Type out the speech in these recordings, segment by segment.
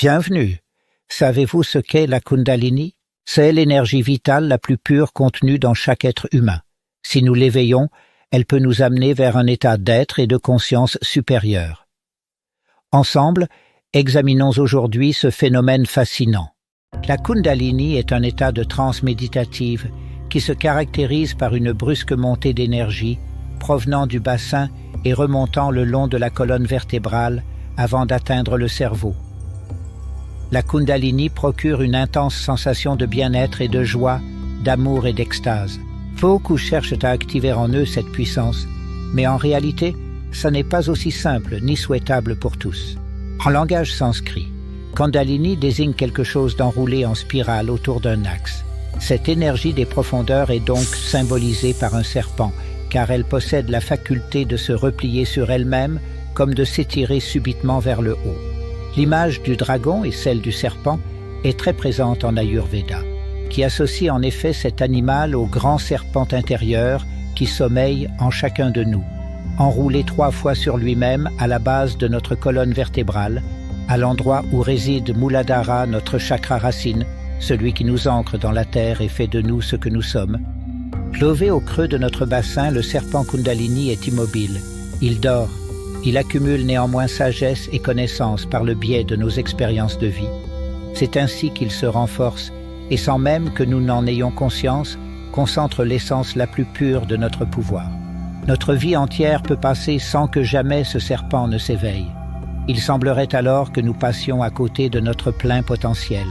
Bienvenue. Savez-vous ce qu'est la Kundalini? C'est l'énergie vitale la plus pure contenue dans chaque être humain. Si nous l'éveillons, elle peut nous amener vers un état d'être et de conscience supérieur. Ensemble, examinons aujourd'hui ce phénomène fascinant. La Kundalini est un état de transe méditative qui se caractérise par une brusque montée d'énergie provenant du bassin et remontant le long de la colonne vertébrale avant d'atteindre le cerveau. La Kundalini procure une intense sensation de bien-être et de joie, d'amour et d'extase. Beaucoup cherchent à activer en eux cette puissance, mais en réalité, ça n'est pas aussi simple ni souhaitable pour tous. En langage sanskrit, Kundalini désigne quelque chose d'enroulé en spirale autour d'un axe. Cette énergie des profondeurs est donc symbolisée par un serpent, car elle possède la faculté de se replier sur elle-même comme de s'étirer subitement vers le haut. L'image du dragon et celle du serpent est très présente en Ayurveda, qui associe en effet cet animal au grand serpent intérieur qui sommeille en chacun de nous, enroulé 3 fois sur lui-même à la base de notre colonne vertébrale, à l'endroit où réside Muladhara, notre chakra racine, celui qui nous ancre dans la terre et fait de nous ce que nous sommes. Clové au creux de notre bassin, le serpent Kundalini est immobile. Il dort. Il accumule néanmoins sagesse et connaissance par le biais de nos expériences de vie. C'est ainsi qu'il se renforce et sans même que nous n'en ayons conscience, concentre l'essence la plus pure de notre pouvoir. Notre vie entière peut passer sans que jamais ce serpent ne s'éveille. Il semblerait alors que nous passions à côté de notre plein potentiel.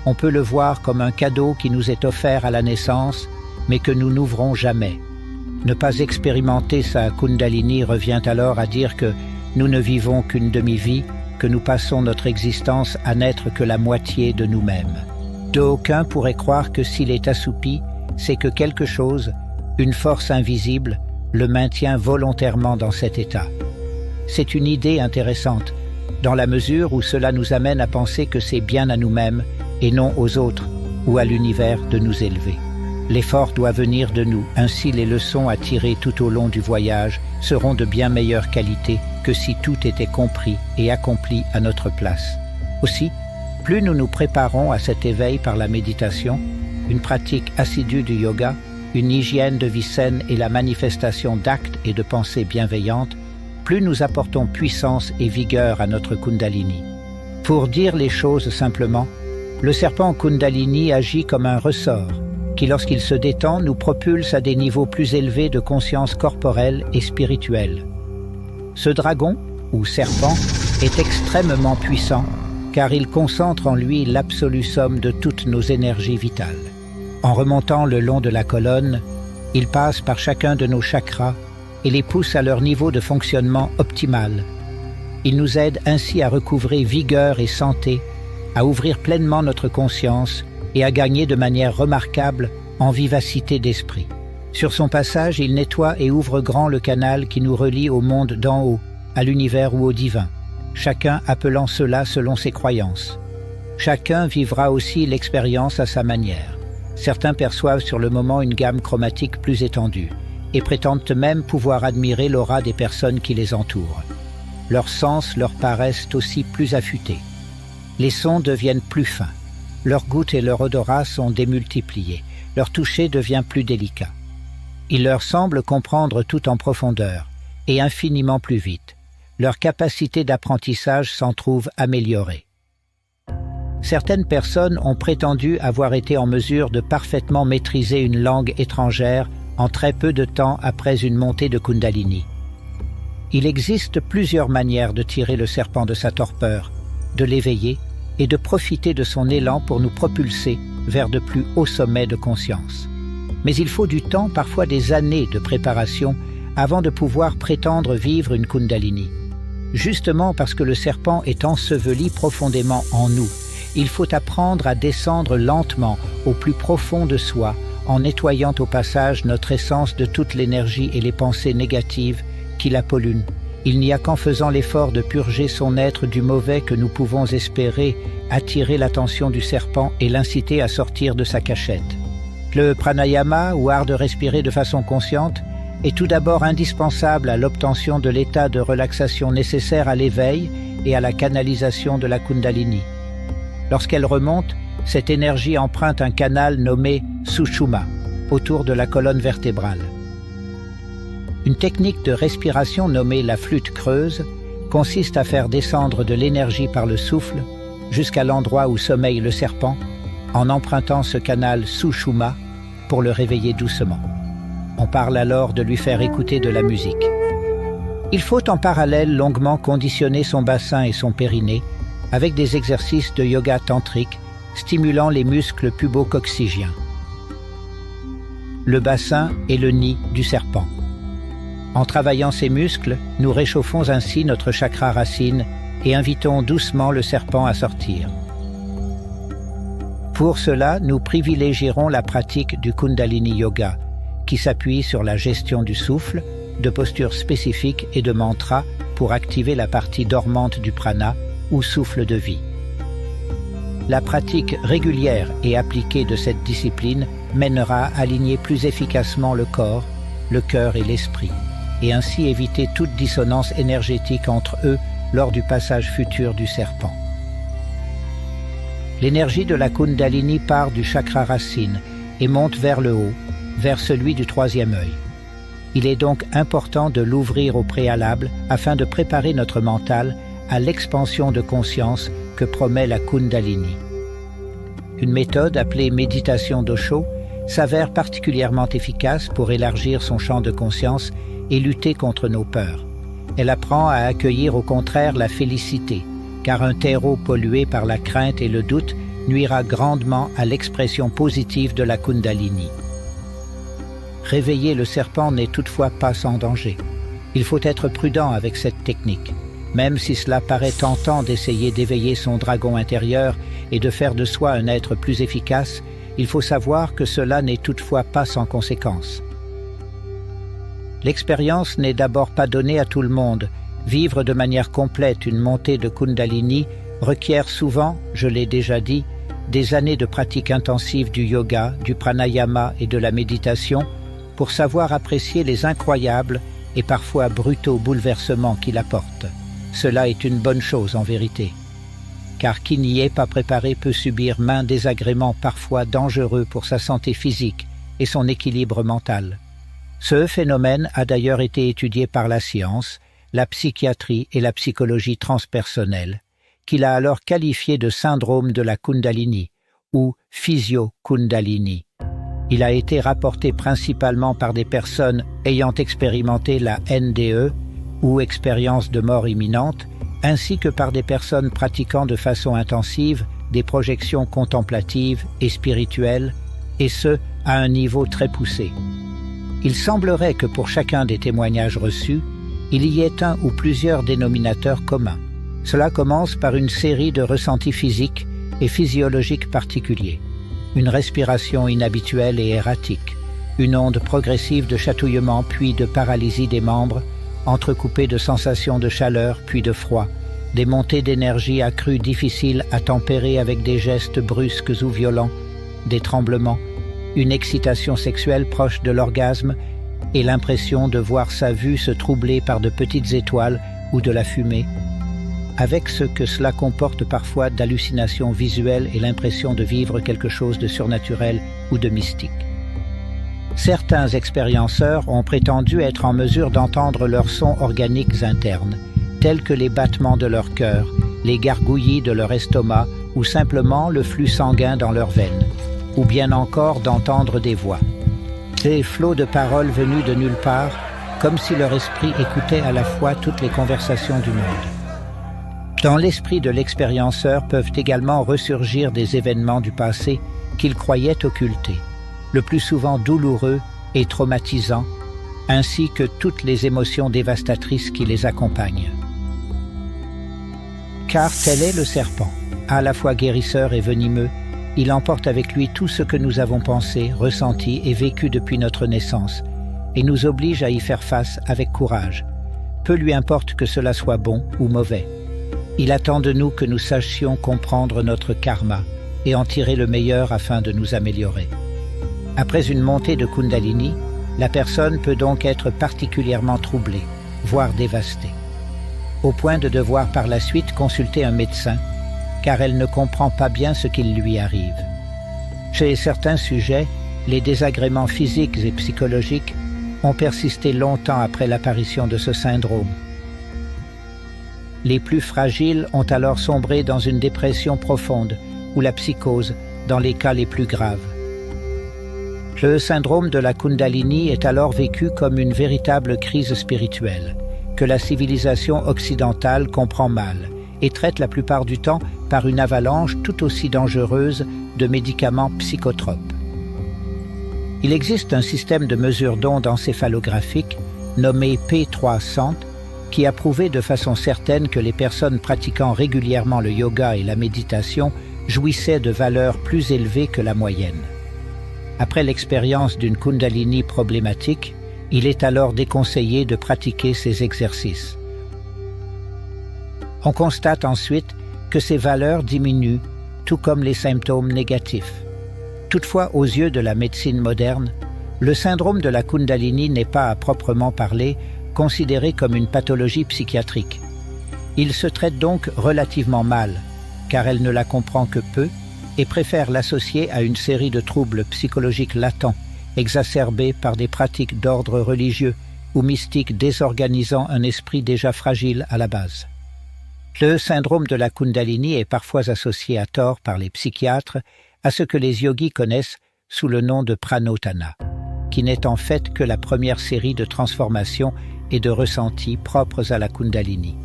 On peut le voir comme un cadeau qui nous est offert à la naissance, mais que nous n'ouvrons jamais. Ne pas expérimenter sa Kundalini revient alors à dire que nous ne vivons qu'une demi-vie, que nous passons notre existence à n'être que la moitié de nous-mêmes. D'aucuns pourraient croire que s'il est assoupi, c'est que quelque chose, une force invisible, le maintient volontairement dans cet état. C'est une idée intéressante, dans la mesure où cela nous amène à penser que c'est bien à nous-mêmes et non aux autres ou à l'univers de nous élever. L'effort doit venir de nous, ainsi les leçons à tirer tout au long du voyage seront de bien meilleure qualité que si tout était compris et accompli à notre place. Aussi, plus nous nous préparons à cet éveil par la méditation, une pratique assidue du yoga, une hygiène de vie saine et la manifestation d'actes et de pensées bienveillantes, plus nous apportons puissance et vigueur à notre Kundalini. Pour dire les choses simplement, le serpent Kundalini agit comme un ressort qui, lorsqu'il se détend, nous propulse à des niveaux plus élevés de conscience corporelle et spirituelle. Ce dragon, ou serpent, est extrêmement puissant, car il concentre en lui l'absolue somme de toutes nos énergies vitales. En remontant le long de la colonne, il passe par chacun de nos chakras et les pousse à leur niveau de fonctionnement optimal. Il nous aide ainsi à recouvrer vigueur et santé, à ouvrir pleinement notre conscience et à gagner de manière remarquable en vivacité d'esprit. Sur son passage, il nettoie et ouvre grand le canal qui nous relie au monde d'en haut, à l'univers ou au divin, chacun appelant cela selon ses croyances. Chacun vivra aussi l'expérience à sa manière. Certains perçoivent sur le moment une gamme chromatique plus étendue et prétendent même pouvoir admirer l'aura des personnes qui les entourent. Leurs sens leur paraissent aussi plus affûtés. Les sons deviennent plus fins. Leur goût et leur odorat sont démultipliés. Leur toucher devient plus délicat. Il leur semble comprendre tout en profondeur et infiniment plus vite. Leur capacité d'apprentissage s'en trouve améliorée. Certaines personnes ont prétendu avoir été en mesure de parfaitement maîtriser une langue étrangère en très peu de temps après une montée de Kundalini. Il existe plusieurs manières de tirer le serpent de sa torpeur, de l'éveiller et de profiter de son élan pour nous propulser vers de plus hauts sommets de conscience. Mais il faut du temps, parfois des années de préparation, avant de pouvoir prétendre vivre une Kundalini. Justement parce que le serpent est enseveli profondément en nous, il faut apprendre à descendre lentement au plus profond de soi, en nettoyant au passage notre essence de toute l'énergie et les pensées négatives qui la polluent. Il n'y a qu'en faisant l'effort de purger son être du mauvais que nous pouvons espérer attirer l'attention du serpent et l'inciter à sortir de sa cachette. Le pranayama, ou art de respirer de façon consciente, est tout d'abord indispensable à l'obtention de l'état de relaxation nécessaire à l'éveil et à la canalisation de la Kundalini. Lorsqu'elle remonte, cette énergie emprunte un canal nommé Sushumna, autour de la colonne vertébrale. Une technique de respiration nommée la flûte creuse consiste à faire descendre de l'énergie par le souffle jusqu'à l'endroit où sommeille le serpent, en empruntant ce canal Sushumna pour le réveiller doucement. On parle alors de lui faire écouter de la musique. Il faut en parallèle longuement conditionner son bassin et son périnée avec des exercices de yoga tantrique stimulant les muscles pubo-coccygiens. Le bassin est le nid du serpent. En travaillant ces muscles, nous réchauffons ainsi notre chakra racine et invitons doucement le serpent à sortir. Pour cela, nous privilégierons la pratique du Kundalini Yoga, qui s'appuie sur la gestion du souffle, de postures spécifiques et de mantras pour activer la partie dormante du prana ou souffle de vie. La pratique régulière et appliquée de cette discipline mènera à aligner plus efficacement le corps, le cœur et l'esprit, et ainsi éviter toute dissonance énergétique entre eux lors du passage futur du serpent. L'énergie de la Kundalini part du chakra racine et monte vers le haut, vers celui du troisième œil. Il est donc important de l'ouvrir au préalable afin de préparer notre mental à l'expansion de conscience que promet la Kundalini. Une méthode appelée méditation d'Osho s'avère particulièrement efficace pour élargir son champ de conscience et lutter contre nos peurs. Elle apprend à accueillir au contraire la félicité, car un terreau pollué par la crainte et le doute nuira grandement à l'expression positive de la Kundalini. Réveiller le serpent n'est toutefois pas sans danger. Il faut être prudent avec cette technique. Même si cela paraît tentant d'essayer d'éveiller son dragon intérieur et de faire de soi un être plus efficace, il faut savoir que cela n'est toutefois pas sans conséquences. L'expérience n'est d'abord pas donnée à tout le monde. Vivre de manière complète une montée de Kundalini requiert souvent, je l'ai déjà dit, des années de pratique intensive du yoga, du pranayama et de la méditation pour savoir apprécier les incroyables et parfois brutaux bouleversements qu'il apporte. Cela est une bonne chose en vérité, car qui n'y est pas préparé peut subir maints désagréments parfois dangereux pour sa santé physique et son équilibre mental. Ce phénomène a d'ailleurs été étudié par la science, la psychiatrie et la psychologie transpersonnelle, qu'il a alors qualifié de syndrome de la Kundalini ou physio-Kundalini. Il a été rapporté principalement par des personnes ayant expérimenté la NDE ou expérience de mort imminente, ainsi que par des personnes pratiquant de façon intensive des projections contemplatives et spirituelles, et ce, à un niveau très poussé. Il semblerait que pour chacun des témoignages reçus, il y ait un ou plusieurs dénominateurs communs. Cela commence par une série de ressentis physiques et physiologiques particuliers. Une respiration inhabituelle et erratique, une onde progressive de chatouillement puis de paralysie des membres, entrecoupée de sensations de chaleur puis de froid, des montées d'énergie accrues difficiles à tempérer avec des gestes brusques ou violents, des tremblements, une excitation sexuelle proche de l'orgasme et l'impression de voir sa vue se troubler par de petites étoiles ou de la fumée, avec ce que cela comporte parfois d'hallucinations visuelles et l'impression de vivre quelque chose de surnaturel ou de mystique. Certains expérienceurs ont prétendu être en mesure d'entendre leurs sons organiques internes, tels que les battements de leur cœur, les gargouillis de leur estomac ou simplement le flux sanguin dans leurs veines, ou bien encore d'entendre des voix. Ces flots de paroles venus de nulle part, comme si leur esprit écoutait à la fois toutes les conversations du monde. Dans l'esprit de l'expérienceur peuvent également ressurgir des événements du passé qu'il croyait occultés, le plus souvent douloureux et traumatisants, ainsi que toutes les émotions dévastatrices qui les accompagnent. Car tel est le serpent, à la fois guérisseur et venimeux, il emporte avec lui tout ce que nous avons pensé, ressenti et vécu depuis notre naissance, et nous oblige à y faire face avec courage. Peu lui importe que cela soit bon ou mauvais. Il attend de nous que nous sachions comprendre notre karma et en tirer le meilleur afin de nous améliorer. Après une montée de Kundalini, la personne peut donc être particulièrement troublée, voire dévastée, au point de devoir par la suite consulter un médecin, car elle ne comprend pas bien ce qui lui arrive. Chez certains sujets, les désagréments physiques et psychologiques ont persisté longtemps après l'apparition de ce syndrome. Les plus fragiles ont alors sombré dans une dépression profonde ou la psychose dans les cas les plus graves. Le syndrome de la Kundalini est alors vécu comme une véritable crise spirituelle, que la civilisation occidentale comprend mal et traite la plupart du temps par une avalanche tout aussi dangereuse de médicaments psychotropes. Il existe un système de mesure d'ondes encéphalographiques nommé P300 qui a prouvé de façon certaine que les personnes pratiquant régulièrement le yoga et la méditation jouissaient de valeurs plus élevées que la moyenne. Après l'expérience d'une Kundalini problématique, il est alors déconseillé de pratiquer ces exercices. On constate ensuite que ces valeurs diminuent, tout comme les symptômes négatifs. Toutefois, aux yeux de la médecine moderne, le syndrome de la Kundalini n'est pas à proprement parler considéré comme une pathologie psychiatrique. Il se traite donc relativement mal, car elle ne la comprend que peu et préfère l'associer à une série de troubles psychologiques latents, exacerbés par des pratiques d'ordre religieux ou mystique désorganisant un esprit déjà fragile à la base. Le syndrome de la Kundalini est parfois associé à tort par les psychiatres à ce que les yogis connaissent sous le nom de pranotana, qui n'est en fait que la première série de transformations et de ressentis propres à la Kundalini,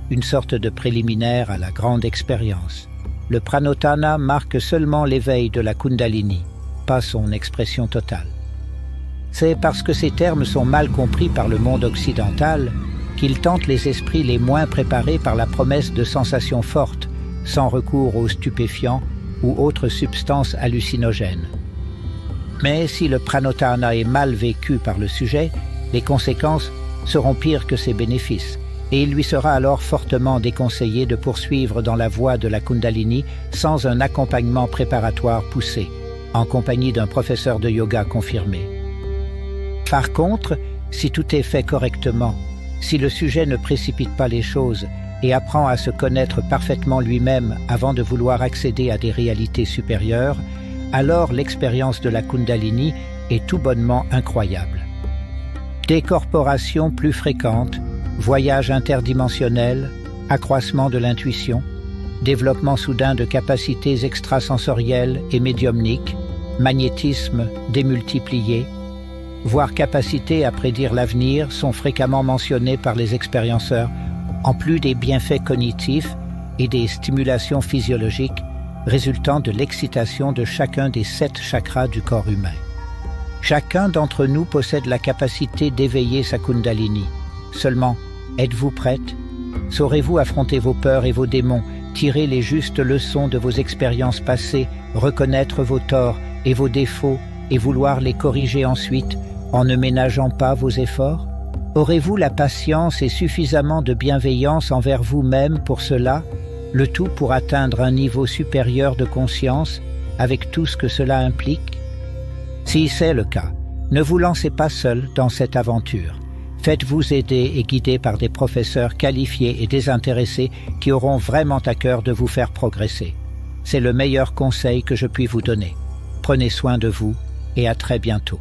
une sorte de préliminaire à la grande expérience. Le pranotana marque seulement l'éveil de la Kundalini, pas son expression totale. C'est parce que ces termes sont mal compris par le monde occidental qu'ils tentent les esprits les moins préparés par la promesse de sensations fortes, sans recours aux stupéfiants ou autres substances hallucinogènes. Mais si le pranotana est mal vécu par le sujet, les conséquences seront pires que ses bénéfices, et il lui sera alors fortement déconseillé de poursuivre dans la voie de la Kundalini sans un accompagnement préparatoire poussé, en compagnie d'un professeur de yoga confirmé. Par contre, si tout est fait correctement, si le sujet ne précipite pas les choses et apprend à se connaître parfaitement lui-même avant de vouloir accéder à des réalités supérieures, alors l'expérience de la Kundalini est tout bonnement incroyable. Décorporation plus fréquente, voyage interdimensionnel, accroissement de l'intuition, développement soudain de capacités extrasensorielles et médiumniques, magnétisme démultiplié, voire capacité à prédire l'avenir sont fréquemment mentionnés par les expérienceurs, en plus des bienfaits cognitifs et des stimulations physiologiques résultant de l'excitation de chacun des 7 chakras du corps humain. Chacun d'entre nous possède la capacité d'éveiller sa Kundalini. Seulement, êtes-vous prête? Saurez-vous affronter vos peurs et vos démons, tirer les justes leçons de vos expériences passées, reconnaître vos torts et vos défauts et vouloir les corriger ensuite en ne ménageant pas vos efforts? Aurez-vous la patience et suffisamment de bienveillance envers vous-même pour cela, le tout pour atteindre un niveau supérieur de conscience avec tout ce que cela implique? Si c'est le cas, ne vous lancez pas seul dans cette aventure. Faites-vous aider et guider par des professeurs qualifiés et désintéressés qui auront vraiment à cœur de vous faire progresser. C'est le meilleur conseil que je puis vous donner. Prenez soin de vous et à très bientôt.